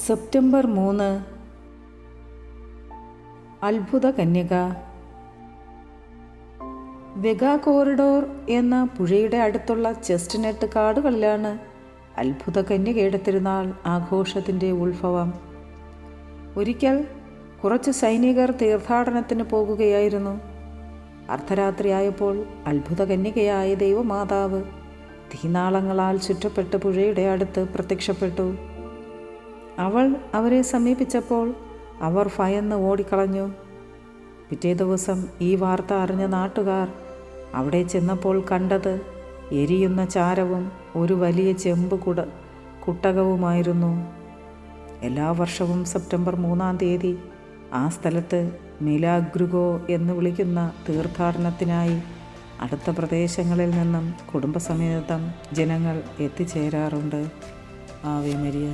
September 3 അത്ഭുത കന്യക. Vega corridor എന്ന പുഴയുടെ അടുത്തുള്ള ചെസ്റ്റ്നട്ട് കാടുകളിലാണ് അത്ഭുത കന്യകയുടെ തിരുനാൾ ആഘോഷത്തിൻ്റെ ഉത്ഭവം. ഒരിക്കൽ കുറച്ച് സൈനികർ തീർത്ഥാടനത്തിന് പോകുകയായിരുന്നു. അർദ്ധരാത്രിയായപ്പോൾ അത്ഭുത കന്യകയായ ദൈവമാതാവ് തീനാളങ്ങളാൽ ചുറ്റപ്പെട്ട് പുഴയുടെ അടുത്ത് പ്രത്യക്ഷപ്പെട്ടു. അവൾ അവരെ സമീപിച്ചപ്പോൾ അവർ ഭയന്ന് ഓടിക്കളഞ്ഞു. പിറ്റേ ദിവസം ഈ വാർത്ത അറിഞ്ഞ നാട്ടുകാർ അവിടെ ചെന്നപ്പോൾ കണ്ടത് എരിയുന്ന ചാരവും ഒരു വലിയ ചെമ്പ് കുട്ടകവുമായിരുന്നു. എല്ലാ വർഷവും സെപ്റ്റംബർ 3 ആ സ്ഥലത്ത് മിലാഗ്രുഗോ എന്ന് വിളിക്കുന്ന തീർത്ഥാടനത്തിനായി അടുത്ത പ്രദേശങ്ങളിൽ നിന്നും കുടുംബസമേതം ജനങ്ങൾ എത്തിച്ചേരാറുണ്ട്. Ave Maria.